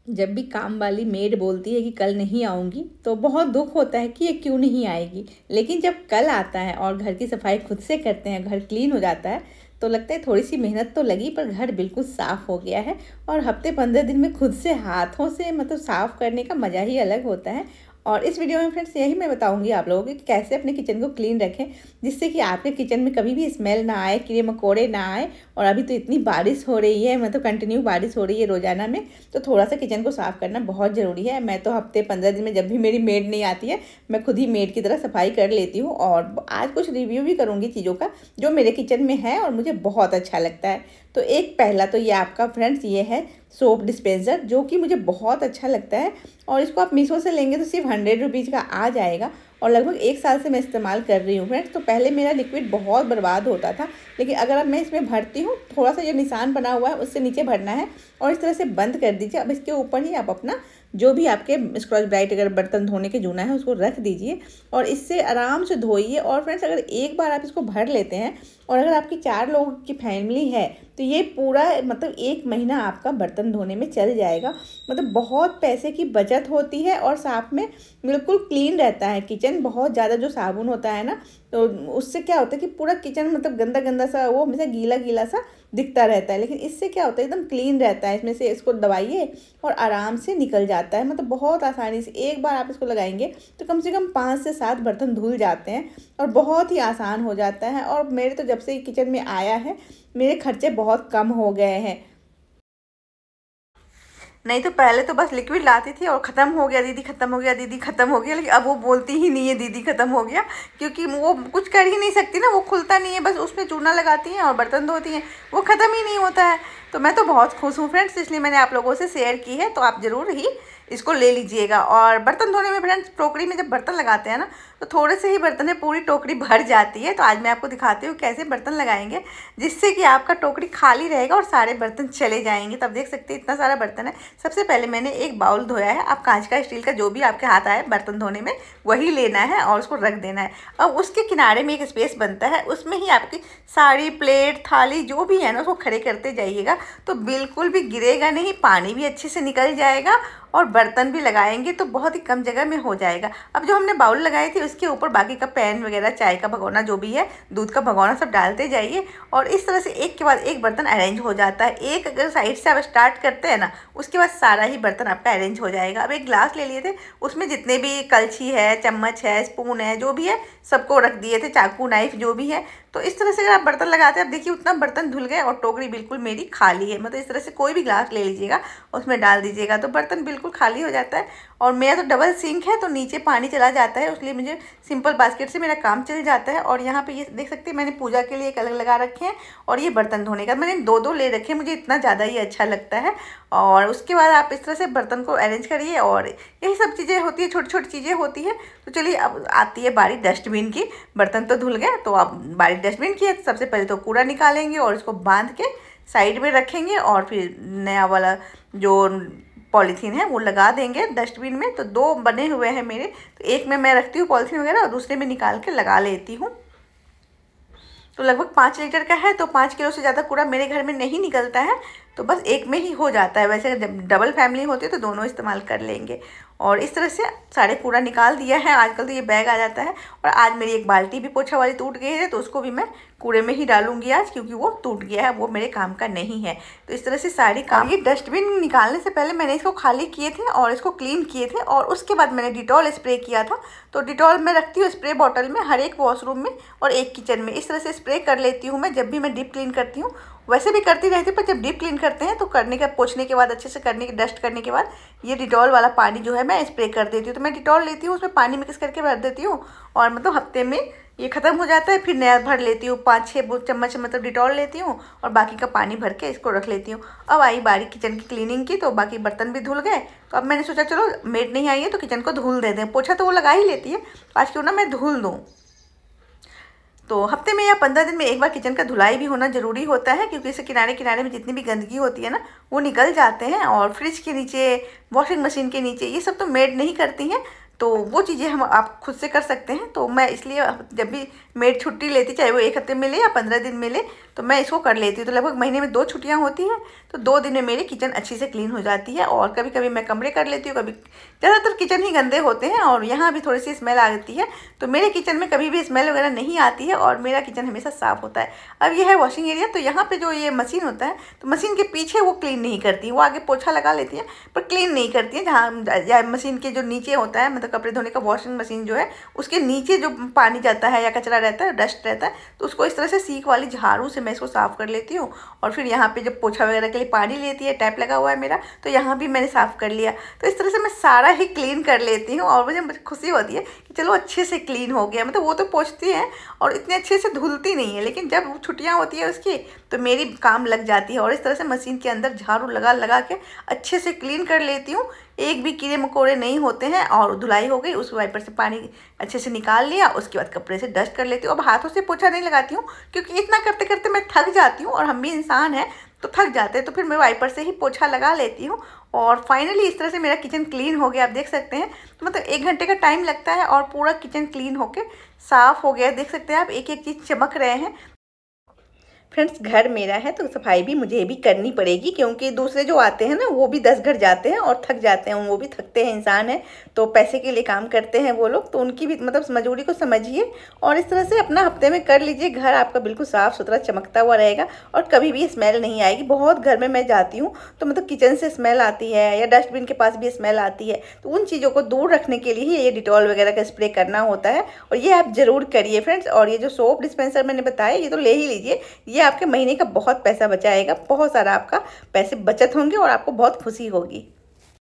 जब भी काम वाली मेड बोलती है कि कल नहीं आऊँगी तो बहुत दुख होता है कि ये क्यों नहीं आएगी। लेकिन जब कल आता है और घर की सफाई खुद से करते हैं, घर क्लीन हो जाता है, तो लगता है थोड़ी सी मेहनत तो लगी पर घर बिल्कुल साफ़ हो गया है। और हफ्ते 15 दिन में खुद से हाथों से मतलब साफ़ करने का मज़ा ही अलग होता है। और इस वीडियो में फ्रेंड्स यही मैं बताऊंगी आप लोगों को कि कैसे अपने किचन को क्लीन रखें, जिससे कि आपके किचन में कभी भी स्मेल ना आए, कीड़े मकोड़े ना आए। और अभी तो इतनी बारिश हो रही है, मतलब कंटिन्यू बारिश हो रही है रोजाना में, तो थोड़ा सा किचन को साफ़ करना बहुत ज़रूरी है। मैं तो हफ्ते 15 दिन में जब भी मेरी मेड नहीं आती है, मैं खुद ही मेड की तरह सफाई कर लेती हूँ। और आज कुछ रिव्यू भी करूँगी चीज़ों का जो मेरे किचन में है और मुझे बहुत अच्छा लगता है। तो एक पहला तो ये आपका फ्रेंड्स ये है सोप डिस्पेंसर, जो कि मुझे बहुत अच्छा लगता है। और इसको आप मीशो से लेंगे तो सिर्फ 100 रुपीज़ का आ जाएगा। और लगभग 1 साल से मैं इस्तेमाल कर रही हूँ फ्रेंड्स। तो पहले मेरा लिक्विड बहुत बर्बाद होता था, लेकिन अगर अब मैं इसमें भरती हूँ, थोड़ा सा जो निशान बना हुआ है उससे नीचे भरना है और इस तरह से बंद कर दीजिए। अब इसके ऊपर ही आप अपना जो भी आपके स्क्रॉच ब्राइट अगर बर्तन धोने के जूना है उसको रख दीजिए और इससे आराम से धोइए। और फ्रेंड्स अगर एक बार आप इसको भर लेते हैं और अगर आपकी 4 लोगों की फैमिली है तो ये पूरा मतलब 1 महीना आपका बर्तन धोने में चल जाएगा। मतलब बहुत पैसे की बचत होती है और साथ में बिल्कुल क्लीन रहता है किचन। बहुत ज़्यादा जो साबुन होता है ना, तो उससे क्या होता है कि पूरा किचन मतलब गंदा गंदा सा, वो हमेशा गीला गीला सा दिखता रहता है। लेकिन इससे क्या होता है एकदम क्लीन रहता है। इसमें से इसको दबाइए और आराम से निकल जाता है, मतलब बहुत आसानी से। एक बार आप इसको लगाएंगे तो कम से कम 5 से 7 बर्तन धुल जाते हैं और बहुत ही आसान हो जाता है। और मेरे तो जब से किचन में आया है मेरे खर्चे बहुत कम हो गए हैं। नहीं तो पहले तो बस लिक्विड लाती थी और ख़त्म हो गया दीदी, ख़त्म हो गया दीदी, ख़त्म हो गया। लेकिन अब वो बोलती ही नहीं है दीदी ख़त्म हो गया, क्योंकि वो कुछ कर ही नहीं सकती ना, वो खुलता नहीं है। बस उसमें चूना लगाती हैं और बर्तन धोती हैं, वो ख़त्म ही नहीं होता है। तो मैं तो बहुत खुश हूँ फ्रेंड्स, इसलिए मैंने आप लोगों से शेयर की है। तो आप ज़रूर ही इसको ले लीजिएगा। और बर्तन धोने में फ्रेंड्स टोकरी में जब बर्तन लगाते हैं ना, तो थोड़े से ही बर्तन में पूरी टोकरी भर जाती है। तो आज मैं आपको दिखाती हूँ कैसे बर्तन लगाएंगे जिससे कि आपका टोकरी खाली रहेगा और सारे बर्तन चले जाएंगे। तब देख सकते हैं इतना सारा बर्तन है। सबसे पहले मैंने एक बाउल धोया है। आप कांच का, स्टील का, जो भी आपके हाथ आए बर्तन धोने में वही लेना है और उसको रख देना है। अब उसके किनारे में एक स्पेस बनता है, उसमें ही आपकी साड़ी, प्लेट, थाली जो भी है ना उसको खड़े करते जाइएगा। तो बिल्कुल भी गिरेगा नहीं, पानी भी अच्छे से निकल जाएगा और बर्तन भी लगाएंगे तो बहुत ही कम जगह में हो जाएगा। अब जो हमने बाउल लगाई थी उसके ऊपर बाकी का पैन वगैरह, चाय का भगोना जो भी है, दूध का भगोना, सब डालते जाइए और इस तरह से एक के बाद एक बर्तन अरेंज हो जाता है। एक अगर साइड से आप स्टार्ट करते हैं ना, उसके बाद सारा ही बर्तन आपका अरेंज हो जाएगा। अब एक ग्लास ले लिए थे, उसमें जितने भी कलछी है, चम्मच है, स्पून है, जो भी है सबको रख दिए थे, चाकू, नाइफ जो भी है। तो इस तरह से अगर आप बर्तन लगाते हैं, अब देखिए उतना बर्तन धुल गए और टोकरी बिल्कुल मेरी खाली है। मतलब इस तरह से कोई भी ग्लास ले लीजिएगा, उसमें डाल दीजिएगा तो बर्तन बिल्कुल खाली हो जाता है। और मेरा तो डबल सिंक है तो नीचे पानी चला जाता है, इसलिए मुझे सिंपल बास्केट से मेरा काम चल जाता है। और यहाँ पे ये देख सकते हैं मैंने पूजा के लिए एक अलग लगा रखे हैं और ये बर्तन धोने का मैंने 2-2 ले रखे हैं, मुझे इतना ज़्यादा ही अच्छा लगता है। और उसके बाद आप इस तरह से बर्तन को अरेंज करिए और यही सब चीज़ें होती है, छोटी छोटी चीज़ें होती है। तो चलिए अब आती है बारी डस्टबिन की। बर्तन तो धुल गए, तो अब बारी डस्टबिन की है। सबसे पहले तो कूड़ा निकालेंगे और इसको बांध के साइड में रखेंगे और फिर नया वाला जो पॉलीथीन है वो लगा देंगे डस्टबिन में। तो 2 बने हुए हैं मेरे, तो एक में मैं रखती हूँ पॉलीथीन वगैरह और दूसरे में निकाल के लगा लेती हूँ। तो लगभग 5 लीटर का है तो 5 किलो से ज़्यादा कूड़ा मेरे घर में नहीं निकलता है, तो बस एक में ही हो जाता है। वैसे जब डबल फैमिली होती है तो दोनों इस्तेमाल कर लेंगे। और इस तरह से सारे कूड़ा निकाल दिया है। आजकल तो ये बैग आ जाता है। और आज मेरी एक बाल्टी भी पोछा वाली टूट गई है, तो उसको भी मैं कूड़े में ही डालूंगी आज, क्योंकि वो टूट गया है, वो मेरे काम का नहीं है। तो इस तरह से सारी काम, ये डस्टबिन निकालने से पहले मैंने इसको खाली किए थे और इसको क्लीन किए थे और उसके बाद मैंने डिटॉल स्प्रे किया था। तो डिटॉल मैं रखती हूँ स्प्रे बॉटल में हर एक वॉशरूम में और एक किचन में। इस तरह से स्प्रे कर लेती हूँ मैं जब भी मैं डीप क्लीन करती हूँ। वैसे भी करती रहती हूँ, पर जब डीप क्लीन करते हैं तो करने का, पोछने के बाद, अच्छे से करने के, डस्ट करने के बाद ये डिटॉल वाला पानी जो है मैं स्प्रे कर देती हूँ। तो मैं डिटॉल लेती हूँ, उसमें पानी मिक्स करके भर देती हूँ और मतलब हफ्ते में ये ख़त्म हो जाता है। फिर नया भर लेती हूँ, 5-6 चम्मच मतलब डिटॉल लेती हूँ और बाकी का पानी भर के इसको रख लेती हूँ। अब आई बारी किचन की क्लीनिंग की, तो बाकी बर्तन भी धुल गए। तो अब मैंने सोचा चलो मेड नहीं आई है तो किचन को धुल दे दें। पोछा तो वो लगा ही लेती है, आज क्यों ना मैं धुल दूँ। तो हफ्ते में या 15 दिन में एक बार किचन का धुलाई भी होना ज़रूरी होता है, क्योंकि इससे किनारे किनारे में जितनी भी गंदगी होती है ना वो निकल जाते हैं। और फ्रिज के नीचे, वॉशिंग मशीन के नीचे, ये सब तो मेड नहीं करती हैं, तो वो चीज़ें हम आप खुद से कर सकते हैं। तो मैं इसलिए जब भी मेड छुट्टी लेती, चाहे वो 1 हफ्ते मिले या 15 दिन मिले, तो मैं इसको कर लेती हूँ। तो लगभग महीने में 2 छुट्टियाँ होती हैं, तो 2 दिन में मेरी किचन अच्छी से क्लीन हो जाती है। और कभी कभी मैं कमरे कर लेती हूँ, कभी ज़्यादातर किचन ही गंदे होते हैं और यहाँ भी थोड़ी सी स्मेल आती है। तो मेरे किचन में कभी भी स्मेल वगैरह नहीं आती है और मेरा किचन हमेशा साफ़ होता है। अब ये है वॉशिंग एरिया। तो यहाँ पे जो ये मशीन होता है, तो मशीन के पीछे वो क्लीन नहीं करती, वो आगे पोछा लगा लेती है पर क्लीन नहीं करती है। जहाँ मशीन के जो नीचे होता है, मतलब कपड़े धोने का वॉशिंग मशीन जो है, उसके नीचे जो पानी जाता है या कचरा रहता है, डस्ट रहता है, तो उसको इस तरह से सीख वाली झाड़ू से मैं इसको साफ़ कर लेती हूँ। और फिर यहाँ पे जब पोछा वगैरह के लिए पानी लेती है, टैप लगा हुआ है मेरा, तो यहाँ भी मैंने साफ़ कर लिया। तो इस तरह से मैं सारा ही क्लीन कर लेती हूँ और मुझे खुशी होती है कि चलो अच्छे से क्लीन हो गया। मतलब वो तो पोंछती है और इतने अच्छे से धुलती नहीं है, लेकिन जब छुट्टियाँ होती है उसकी तो मेरी काम लग जाती है और इस तरह से मशीन के अंदर झाड़ू लगा लगा के अच्छे से क्लीन कर लेती हूँ। एक भी कीड़े मकोड़े नहीं होते हैं और धुलाई हो गई। उस वाइपर से पानी अच्छे से निकाल लिया, उसके बाद कपड़े से डस्ट कर लेती हूँ। अब हाथों से पोछा नहीं लगाती हूँ क्योंकि इतना करते करते मैं थक जाती हूँ और हम भी इंसान हैं तो थक जाते हैं, तो फिर मैं वाइपर से ही पोछा लगा लेती हूँ। और फाइनली इस तरह से मेरा किचन क्लीन हो गया। आप देख सकते हैं, तो मतलब 1 घंटे का टाइम लगता है और पूरा किचन क्लीन होके साफ़ हो गया। देख सकते हैं आप, एक एक चीज़ चमक रहे हैं। फ्रेंड्स, घर मेरा है तो सफाई भी मुझे भी करनी पड़ेगी क्योंकि दूसरे जो आते हैं ना, वो भी 10 घर जाते हैं और थक जाते हैं। वो भी थकते हैं, इंसान है, तो पैसे के लिए काम करते हैं वो लोग, तो उनकी भी मतलब मजदूरी को समझिए और इस तरह से अपना हफ्ते में कर लीजिए। घर आपका बिल्कुल साफ़ सुथरा चमकता हुआ रहेगा और कभी भी स्मेल नहीं आएगी। बहुत घर में मैं जाती हूँ तो मतलब किचन से स्मेल आती है या डस्टबिन के पास भी स्मेल आती है, तो उन चीज़ों को दूर रखने के लिए ही ये डिटॉल वगैरह का स्प्रे करना होता है और ये आप ज़रूर करिए फ्रेंड्स। और ये जो सोप डिस्पेंसर मैंने बताया, ये तो ले ही लीजिए, ये आपके महीने का बहुत पैसा बचाएगा। बहुत सारा आपका पैसे बचत होंगे और आपको बहुत खुशी होगी।